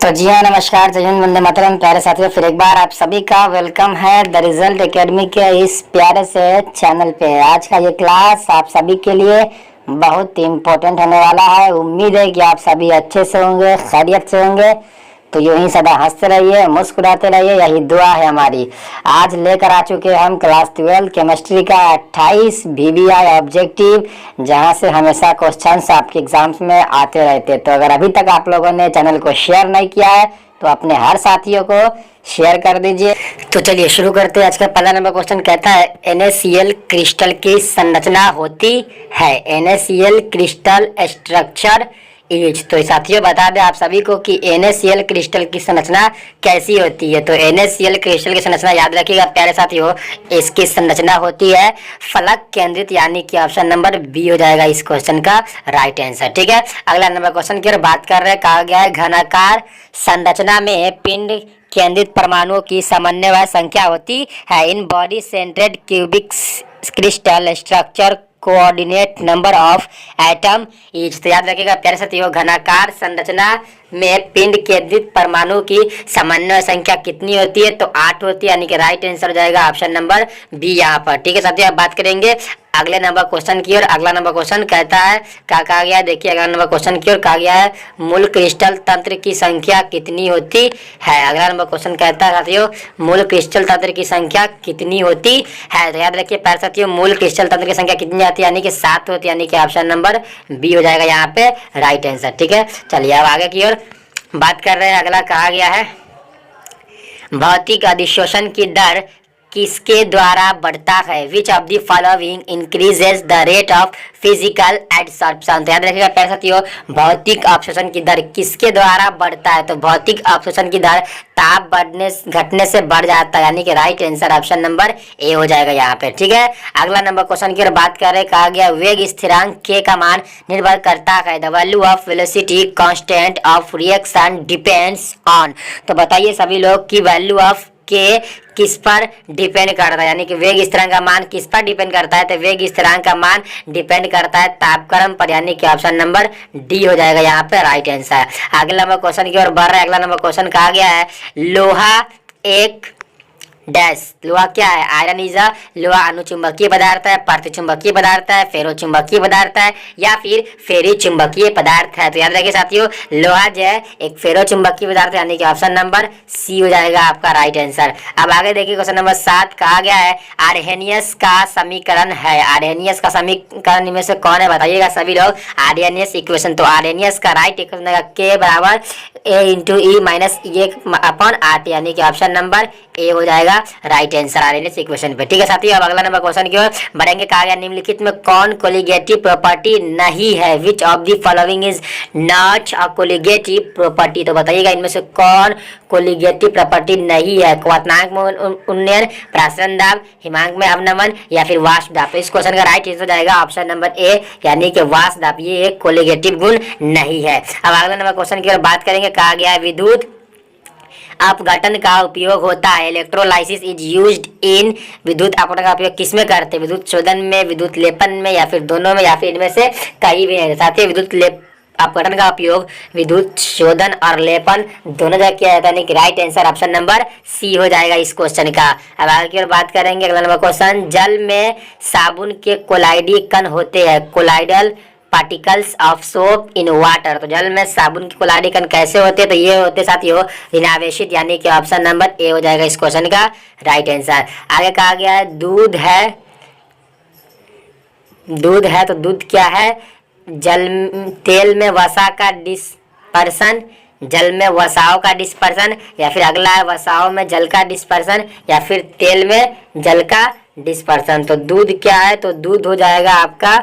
तो जी हाँ, नमस्कार, जय हिंद, वंदे मातरम। प्यारे साथियों, फिर एक बार आप सभी का वेलकम है द रिजल्ट एकेडमी के इस प्यारे से चैनल पे। आज का ये क्लास आप सभी के लिए बहुत इम्पोर्टेंट होने वाला है। उम्मीद है कि आप सभी अच्छे से होंगे, खैरियत से होंगे। तो यूं ही सदा हंसते रहिए, मुस्कुराते रहिए, यही दुआ है हमारी। आज लेकर आ चुके हम क्लास 12 केमिस्ट्री का 28 VBI ऑब्जेक्टिव, जहां से हमेशा क्वेश्चंस आपके एग्जाम्स में आते रहते। तो अगर अभी तक आप लोगों ने चैनल को शेयर नहीं किया है तो अपने हर साथियों को शेयर कर दीजिए। तो चलिए शुरू करते हैं। आज का पहला नंबर क्वेश्चन कहता है NaCl क्रिस्टल की संरचना होती है। NaCl crystal structure is. तो साथियों बता दें आप सभी को कि NaCl क्रिस्टल की संरचना कैसी होती है। तो NaCl क्रिस्टल की संरचना याद रखिएगा प्यारे साथियों, इसकी संरचना होती है फलक केंद्रित, यानी कि ऑप्शन नंबर बी हो जाएगा इस क्वेश्चन का राइट आंसर। ठीक है, अगला नंबर क्वेश्चन की बात कर रहे हैं। कहा गया है घनाकार संरचना में पिंड केंद्रित परमाणुओं की समन्वय संख्या होती है। In body centred cubic crystal structure coordinate number of atom is. तो याद रखिएगा प्यारे साथियों, घनाकार संरचना में पिंड केंद्रित परमाणु की समन्वय संख्या कितनी होती है? तो 8 होती है, यानी कि राइट आंसर हो जाएगा ऑप्शन नंबर बी यहाँ पर। ठीक है साथियों, अब बात करेंगे अगले नंबर क्वेश्चन की। और अगला नंबर क्वेश्चन कहता है, क्या कहा गया है देखिए अगला नंबर क्वेश्चन की ओर। कहा गया है मूल क्रिस्टल तंत्र की संख्या कितनी होती है। अगला नंबर क्वेश्चन कहता है साथियों, मूल क्रिस्टल तंत्र की संख्या कितनी होती है। तो याद रखिए प्यारे साथियों, मूल क्रिस्टल तंत्र की संख्या कितनी आती है, यानी कि 7 होती है, यानी कि ऑप्शन नंबर बी हो जाएगा यहाँ पे राइट आंसर। ठीक है, चलिए अब आगे की ओर बात कर रहे हैं। अगला कहा गया है, भौतिक अधिशोषण की दर किसके द्वारा बढ़ता है। Which of the following increases the rate of physical adsorption. तो याद रखिएगा प्यारे साथियों, भौतिक अवशोषण की दर किसके द्वारा बढ़ता है। तो भौतिक अवशोषण की दर ताप बढ़ने घटने से बढ़ जाता है, यानी कि right answer option number A हो जाएगा यहाँ पे। ठीक है, अगला नंबर क्वेश्चन की ओर बात कर रहे हैं। कहा गया वेग स्थिरांक के का मान निर्भर करता है। The value of velocity constant of reaction depends on. तो बताइए सभी लोग की वैल्यू ऑफ के किस पर डिपेंड करता है, यानी कि वेग स्थिरांक का मान किस पर डिपेंड करता है। तो वेग स्थिरांक का मान डिपेंड करता है तापक्रम पर, यानी कि ऑप्शन नंबर डी हो जाएगा यहाँ पे राइट आंसर। अगला नंबर क्वेश्चन की ओर बढ़ रहा है। अगला नंबर क्वेश्चन कहा गया है, लोहा एक डैश। लोहा क्या है? Iron is a. लोहा अनुचुंबकीय पदार्थ है, प्रतिचुंबकीय पदार्थ है, फेरो चुंबकीय पदार्थ है या फिर फेरी चुंबकीय पदार्थ है। तो याद रखिए साथियों, लोहा जो है एक फेरो चुंबकीय पदार्थ है, यानी कि ऑप्शन नंबर सी हो जाएगा आपका राइट आंसर। अब आगे देखिए क्वेश्चन नंबर 7 कहा गया है, आर्हेनियस का समीकरण है। आर्हेनियस का समीकरण में से कौन है बताइएगा सभी लोग। आर्हेनियस इक्वेशन, तो आर्हेनियस का राइट इक्वेशन के बराबर A into E minus A upon R T, यानी कि ऑप्शन नंबर ए हो जाएगा राइट आंसर आरएनएस इक्वेशन पे। ठीक है साथियों, अब अगला नंबर क्वेश्चन की ओर बढ़ेंगे। कहा गया निम्नलिखित में कौन कोलिगेटिव प्रॉपर्टी नहीं है। Which of the following is not a colligative property. तो बताइएगा इनमें से कौन कोलिगेटिव प्रॉपर्टी नहीं है। क्वथनांक में उन्नयन, प्रासरण दाब, हिमांक में अवनमन या फिर वाष्प दाब। तो इस क्वेश्चन का राइट आंसर हो जाएगा ऑप्शन नंबर ए, यानी कि वाष्प दाब ये एक कोलिगेटिव गुण नहीं है। अब अगला नंबर क्वेश्चन की ओर बात करेंगे। कहा गया है विद्युत अपघटन का उपयोग होता है। Electrolysis is used in. विद्युत अपघटन का उपयोग किसमें करते हैं? विद्युत शोधन में, विद्युत लेपन में या फिर दोनों में या फिर इनमें से कहीं भी नहीं। साथ ही विद्युत अपघटन का उपयोग विद्युत शोधन और लेपन दोनों जगह किया जाता है, यानी कि right answer option number C हो जाएगा इस क्वेश्चन का। अब आगे की ओर बात करेंगे। अगला नंबर क्वेश्चन, जल में साबुन के कोलाइडी कण होते हैं। Colloidal particles of soap in water. तो जल में साबुन की कोलाइडी कण कैसे होते हैं? तो ये होते साथियों ऋणावेशित, यानी कि ऑप्शन नंबर ए हो जाएगा इस क्वेश्चन का राइट आंसर। आगे कहा गया है दूध है। दूध है तो दूध क्या है? जल तेल में वसा का डिस्पर्सन, जल में वसाओं का डिस्पर्सन या फिर अगला है वसाओं में जल का डिस्पर्सन या फिर तेल में जल का डिस्पर्सन। तो दूध क्या है? तो दूध हो जाएगा आपका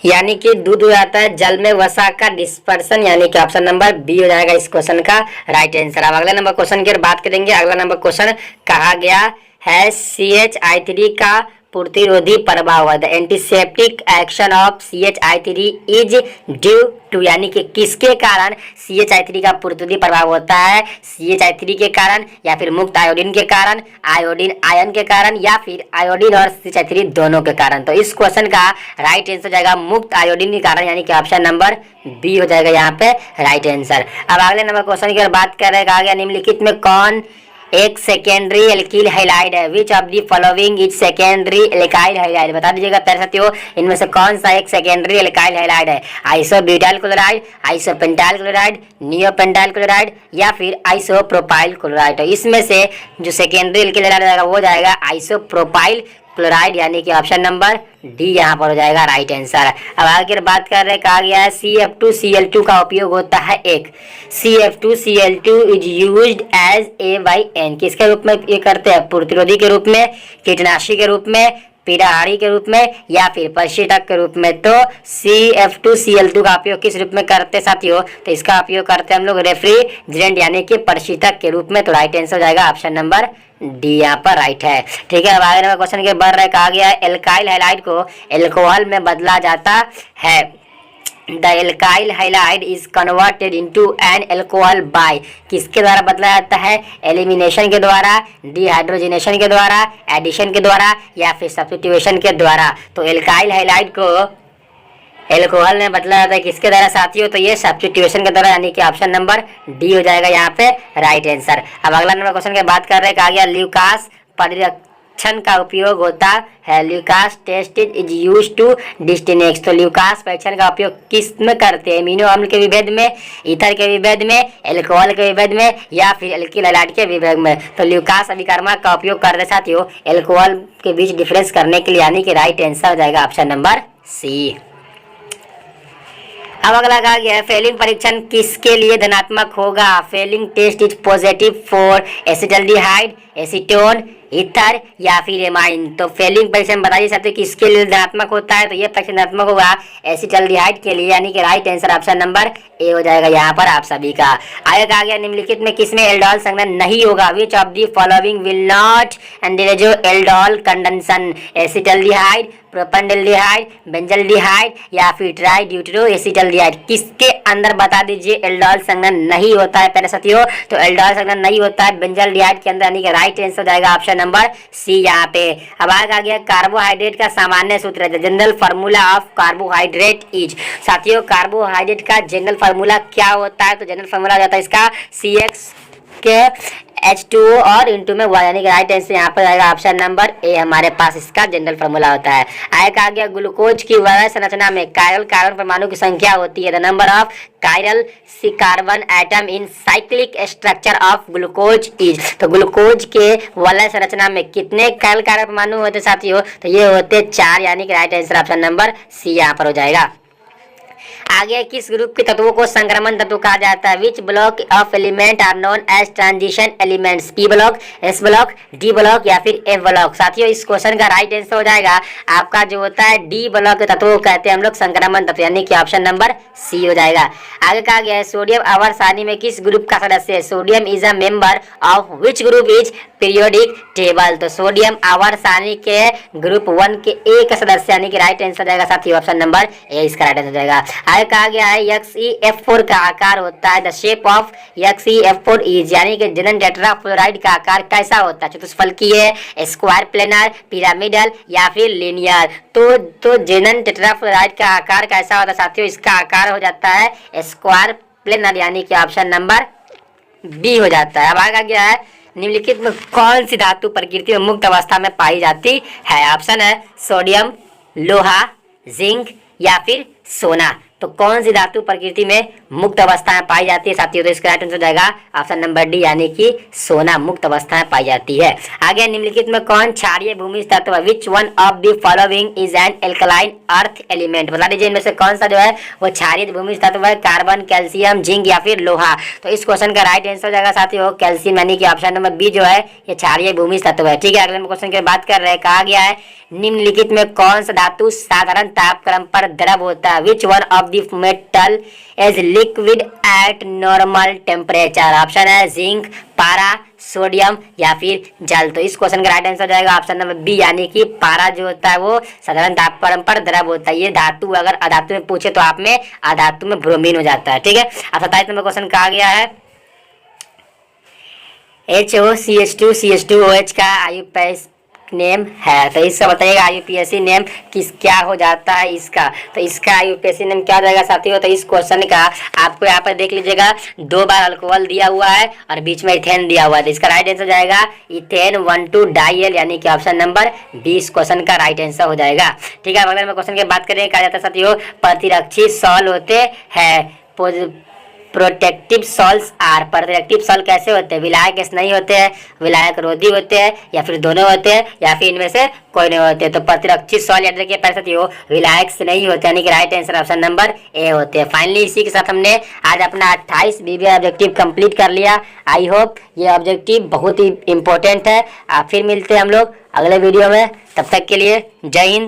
यानी कि दूध हो जाता है जल में वसा का डिस्पर्सन, यानी कि ऑप्शन नंबर बी हो जाएगा इस क्वेश्चन का राइट आंसर। अब अगले नंबर क्वेश्चन की बात करेंगे। अगला नंबर क्वेश्चन कहा गया है CH3 का प्रतिरोधी प्रभाव है। The antiseptic action of CH3 is due to, यानी कि किसके कारण CH3 का प्रतिरोधी प्रभाव होता है? CH3 के कारण, या फिर मुक्त आयोडीन के कारण, आयोडीन आयन के कारण, या फिर आयोडीन और CH3 दोनों के कारण। तो इस क्वेश्चन का राइट आंसर हो जाएगा मुक्त आयोडीन के कारण, यानी कि ऑप्शन नंबर बी हो जाएगा यहाँ पे राइट आंसर। अब अगले नंबर क्वेश्चन की अगर बात कर रहे हैं, कहा गया निम्नलिखित में कौन एक सेकेंडरी एल्किल हैलाइड है? विच of the following is secondary alkyl halide? बता दीजिएगा प्यारे साथियों, इनमें से कौन सा एक सेकेंडरी एल्काइल हैलाइड है? Isobutyl chloride, isopentyl chloride, neopentyl chloride, या फिर आइसोप्रोपाइल क्लोराइड? तो इसमें से जो सेकेंडरी एल्किल हैलाइड जाएगा वो जाएगा आइसोप्रोपाइल क्लोराइड, यानी कि ऑप्शन नंबर डी यहाँ पर हो जाएगा राइट आंसर। अब आगे बात कर रहे, कहा गया है CF2Cl2 का उपयोग होता है एक। CF2Cl2 is used as A/N, किसके रूप में ये करते हैं? प्रतिरोधी के रूप में, कीटनाशी के रूप में, पीड़ाहारी के रूप में, या फिर प्रशीतक के रूप में। तो CF2Cl2 का उपयोग किस रूप में करते हैं साथियों? तो इसका उपयोग करते हैं हम लोग रेफ्रिजरेंट, यानी कि प्रशीतक के रूप में। तो राइट आंसर हो जाएगा ऑप्शन नंबर डी यहाँ पर राइट है। ठीक है, अब आगे नंबर क्वेश्चन के बढ़ रहे, कहा गया है एल्काइल हैलाइड को एल्कोहल में बदला जाता है। The alkyl halide is converted into an alcohol by, किसके द्वारा बदला जाता है? एलिमिनेशन के द्वारा, डिहाइड्रोजनेशन के द्वारा, एडिशन के द्वारा, या फिर सब्स्टिट्यूशन के द्वारा। तो एल्काइल हैलाइड को एल्कोहल में बदला जाता है किसके द्वारा साथियों? तो ये सब्स्टिट्यूशन के द्वारा, यानी कि ऑप्शन नंबर डी हो जाएगा यहाँ पे राइट आंसर। अब अगला नंबर क्वेश्चन की बात कर रहे हैं, कहा गया ल्यूकास परीक्षण का उपयोग होता है। Lucas test is use to distinguish, तो ल्यूकास परीक्षण का उपयोग किस में करते हैं? एमिनो अम्ल के विभेद में, ईथर के विभेद में, एल्कोहल के विभेद में, या फिर एल्किल हैलाइड के विभेद में। तो ल्यूकास अभिकर्मक का उपयोग करते साथियों एल्कोहल के बीच डिफरेंस करने के लिए, यानी कि राइट आंसर हो जाएगा ऑप्शन नंबर सी। अब अगला कहा गया है फेलिंग परीक्षण किसके लिए धनात्मक होगा? Fehling test is positive for acetaldehyde, acetone, ether, या फिर एमाइन। तो फेलिंग परीक्षण बताइए सकते किसके लिए धनात्मक होता है? तो ये परीक्षण धनात्मक होगा एसिटल्डिहाइड के लिए, यानी कि right answer option number A हो जाएगा यहाँ पर आप सभी का। आगे कहा गया निम्नलिखित में किसमें एल्डोल संघनन नहीं होगा? Which of the following will not undergo aldol condensation? Acetaldehyde, propanaldehyde, benzaldehyde, या फिर ट्राइड्यूटेरो एसिटल्डिहाइड? किसके अंदर बता दीजिए एल्डोल संघनन नहीं होता है प्यारे साथियों? तो एल्डोल संघनन नहीं होता है बेंजल्डिहाइड के अंदर, यानी कि राइट आंसर हो जाएगा ऑप्शन नंबर सी यहाँ पे। अब आगे आ गया कार्बोहाइड्रेट का सामान्य सूत्र है। General formula of carbohydrate is, साथियों कार्बोहाइड्रेट का जनरल फार्मूला क्या होता है? तो जनरल फार्मूला जाता है इसका CX के H2O और इंटू में 1, यानी कि राइट आंसर यहाँ पर आएगा ऑप्शन नंबर ए हमारे पास इसका जनरल फार्मूला होता है। आगे कहा गया ग्लूकोज की वलय संरचना में कायरल कार्बन परमाणु की संख्या होती है। The number of chiral carbon atom in cyclic structure of glucose is, तो ग्लूकोज के वलय संरचना में कितने कायरल कार्बन परमाणु होते साथियों? तो ये होते 4, यानी कि right answer option number C यहाँ पर हो जाएगा। आगे किस ग्रुप के तत्वों को संक्रमण तत्व कहा जाता है? Which block of element are known as transition elements? P block, S block, D block, या फिर एफ ब्लॉक? साथियों इस क्वेश्चन का राइट आंसर हो जाएगा आपका जो होता है डी ब्लॉक के तत्वों को कहते हैं हम लोग संक्रमण तत्व, यानी कि ऑप्शन नंबर सी हो जाएगा। आगे कहा गया है सोडियम आवर्त सारणी में किस ग्रुप का सदस्य है? Sodium is a member of which group is periodic table? तो सोडियम आवर्त सारणी के ग्रुप 1 के एक सदस्य, यानी कि राइट आंसर हो जाएगा साथियों ऑप्शन नंबर ए इसका राइट आंसर हो जाएगा। आगे कहा गया है XeF4 का आकार होता है। The shape of XeF4 is, यानी कि जनन टेट्राफ्लोराइड का आकार कैसा होता है? चतुष्फलकीय, स्क्वायर प्लेनर, पिरामिडल, या फिर लिनियर? तो जनन टेट्राफ्लोराइड का आकार कैसा होता है साथियों? इसका आकार हो जाता है स्क्वायर प्लेनर, यानी कि ऑप्शन नंबर बी हो जाता है। अब आगे गया है निम्नलिखित में कौन सी धातु प्रकृति में मुक्त अवस्था में पाई जाती है? ऑप्शन है सोडियम, लोहा, जिंक, या फिर सोना। तो कौन सी धातु प्रकृति में मुक्त अवस्था में पाई जाती है साथियों? तो इसका राइट आंसर हो जाएगा ऑप्शन नंबर डी, यानी कि सोना मुक्त अवस्था में पाई जाती है। आगे निम्नलिखित में कौन क्षारीय भूमिज तत्व? Which one of the following is an alkaline earth element? बता दीजिए इनमें से कौन सा जो है वो क्षारीय भूमिज तत्व है? कार्बन, कैल्शियम, जिंक, या फिर लोहा? तो इस क्वेश्चन का राइट आंसर हो जाएगा साथियों कैल्शियम, यानी कि ऑप्शन नंबर बी जो है ये क्षारीय भूमिज तत्व है। ठीक है, अगले क्वेश्चन की बात कर रहे हैं, कहा गया है निम्नलिखित में कौन सा धातु साधारण तापक्रम पर द्रव होता है? Which one of the metal is liquid at normal temperature? Option है जिंक, पारा, सोडियम या फिर जल। तो इस क्वेश्चन का राइट आंसर हो जाएगा ऑप्शन नंबर बी, यानी कि पारा जो होता है वो साधारण तापमान पर द्रव होता है। ये धातु अगर अधातु में पूछे तो आप में अधातु में ब्रोमीन हो जाता है। ठीक है, अब 27 नंबर क्वेश्चन कहा गया है HOCH2CH2OH का आयुपीएसी नेम है। तो इसका बताइएगा आयुपीएसी नेम क्या हो जाता है इसका। तो इसका आयुपीएसी नेम क्या हो जाएगा साथियों। तो इस क्वेश्चन का आपको यहाँ पर देख लीजिएगा 2 बार अल्कोहल दिया हुआ है और बीच में इथेन दिया हुआ है। तो इसका राइट आंसर हो जाएगा इथेन 1,2-डाइल, यानी कि ऑप्शन नंबर 20 क्वेश्चन का राइट आंसर हो जाएगा। ठीक है, अगर मैं क्वेश्चन की बात करें, कहा जाता है साथियों प्रतिरक्षी सॉल होते हैं protective sols are. Protective sol कैसे होते हैं, विलायक नहीं होते हैं, विलायक रोधी होते हैं, या फिर दोनों होते हैं, या फिर इनमें से कोई नहीं होते। तो प्रतिरक्षी सॉल याद रखिए पैर साथियों विलायक से नहीं होते, यानी कि right answer option number A होते हैं। फाइनली इसी के साथ हमने आज अपना 28 बीबीए ऑब्जेक्टिव कंप्लीट कर लिया। आई होप ये ऑब्जेक्टिव बहुत ही इंपॉर्टेंट है। फिर मिलते हैं हम लोग अगले वीडियो में, तब तक के लिए जय हिंद।